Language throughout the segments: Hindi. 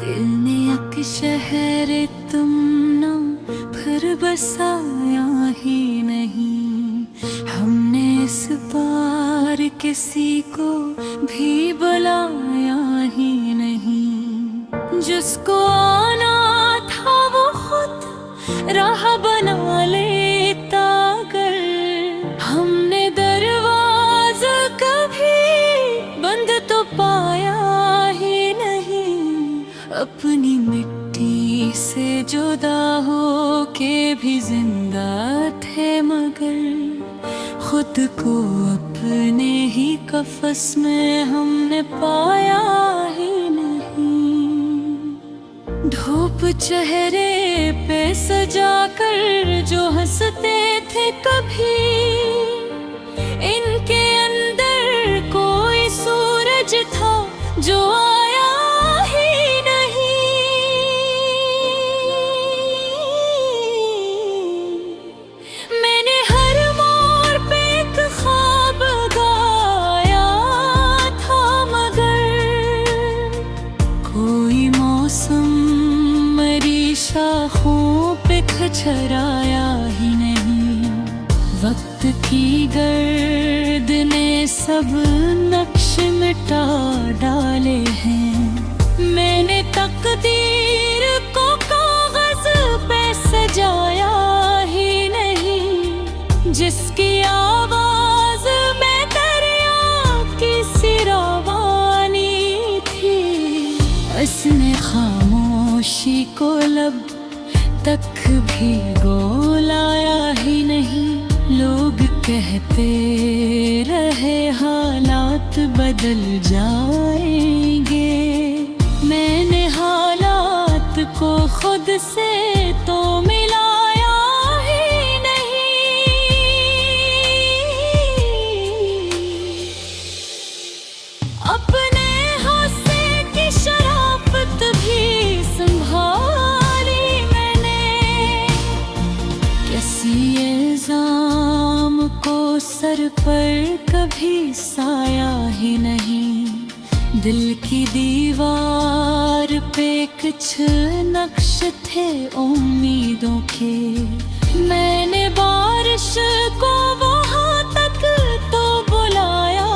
दिल ने एक शहर तुम ना फिर बसाया ही नहीं। हमने इस बार किसी को भी बुलाया ही नहीं। जिसको आना था वो खुद राह बना लेता अगर। हमने दरवाजा कभी बंद तो पाया ही नहीं। अपनी मिट्टी से जुदा हो के भी जिंदा थे मगर खुद को अपने ही कफस में हमने पाया ही नहीं। धूप चेहरे पे सजा कर जो हंसते थे कभी, इनके अंदर कोई सूरज था जो आया ही नहीं। मैंने हर मोड़ पे एक ख्वाब गाया था मगर कोई मौसम मेरी शाखों पे खचराया ही नहीं। वक्त की गर्द ने सब नक्श मिटा डाले हैं। मैंने तकदीर को कागज पे सजाया ही नहीं। जिसकी आवाज में दरिया की सिरावानी थी, उसने खामोशी को लब तक भी गोलाया ही नहीं। लोग कहते रहे हालात बदल जाएंगे। मैंने हालात को खुद से तो मिलाया ही नहीं। अपने हाथे की शराफत भी संभाली मैंने। किसी इल्जाम को सर पर कभी साया ही नहीं। दिल की दीवार पे कुछ नक्श थे उम्मीदों के। मैंने बारिश को वहाँ तक तो बुलाया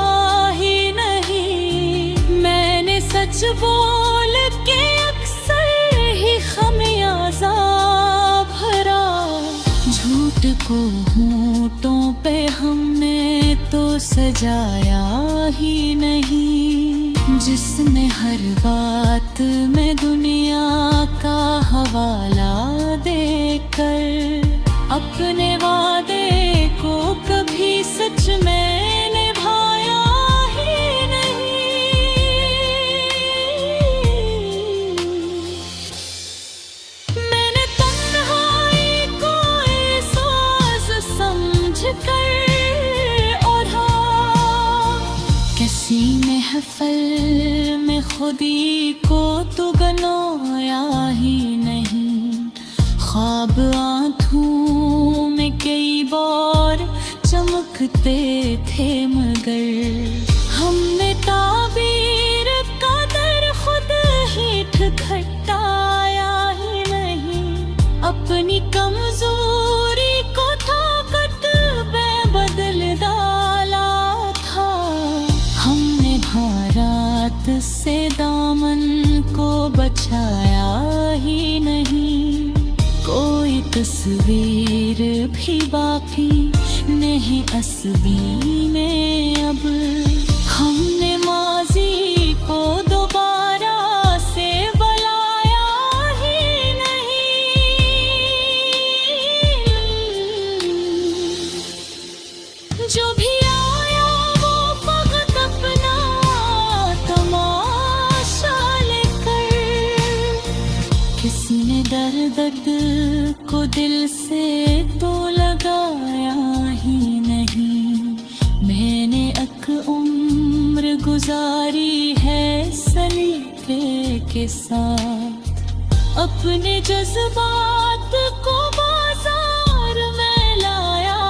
ही नहीं। मैंने सच बोल के अक्सर ही खमियाजा भरा। झूठ को होंठों पे हमने तो सजाया ही नहीं। जिसने हर बात में दुनिया का हवाला देकर अपने वादे को कभी सच में निभाया ही नहीं। मैंने तन्हाई को एहसास समझ कर किसी महफिल में खुदी को तो गनोया ही नहीं। ख्वाब आंखों में कई बार चमकते थे मगर हमने ताबीर का दर खुद ही ठुकराया ही नहीं। अपनी कमजोरी को ताकत में बदल डाला था। हमने भारत से दामन को बचाया ही नहीं। कोई तस्वीर भी बाकी नहीं असबी में अब। हमने माजी को दोबारा से बुलाया ही नहीं। जो भी आया वो फकत अपना तमाशा लेकर। किसी ने दर्द को दिल से तो लगाया ही नहीं। मैंने एक उम्र गुजारी है सलीके के साथ। अपने जज्बात को बाजार में लाया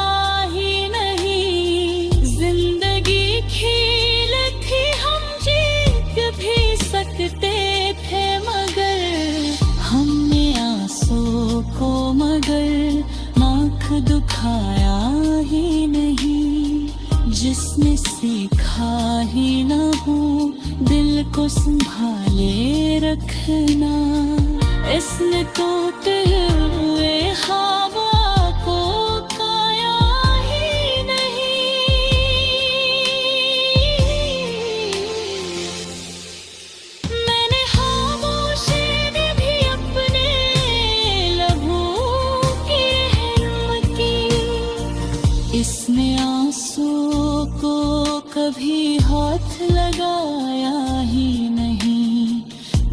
ही नहीं। जिंदगी खेल थी, हम जीत भी सकते थे मगर सिखाया ही नहीं, जिसने सीखा ही न हो दिल को संभाले रखना। इसने तोते हुए हवा को खाया ही नहीं। मैंने खामोशी में भी अपने लबों की रहम की। इसने आंसू को कभी हाथ लगाया ही नहीं।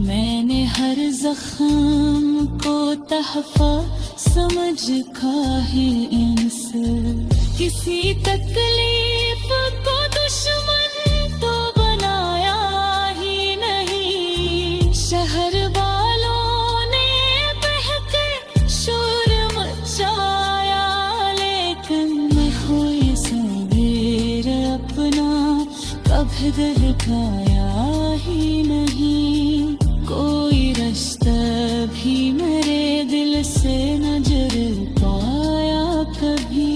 मैंने हर जख्म को तहफा समझ का ही इंस, किसी तकलीफ को दुश्मन तो बनाया ही नहीं। शहर वालों ने बहकर शोर मचाया, लेकिन मैं खोई सवेर अपना कभी दहकाया ही नहीं। कोई रास्ता भी मेरे दिल से नजर पाया कभी।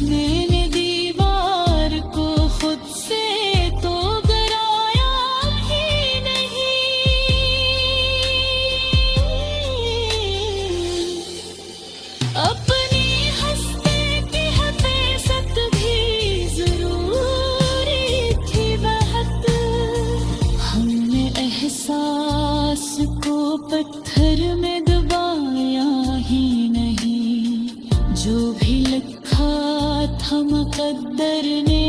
मैंने दीवार को खुद से तो गिराया ही नहीं। अपनी हस्ती की हकीकत भी जरूरी थी बहुत। हमने एहसास को पत्थर में दबाया ही नहीं। जो भी लिखा था मुकद्दर ने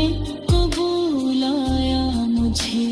कबूल आया मुझे।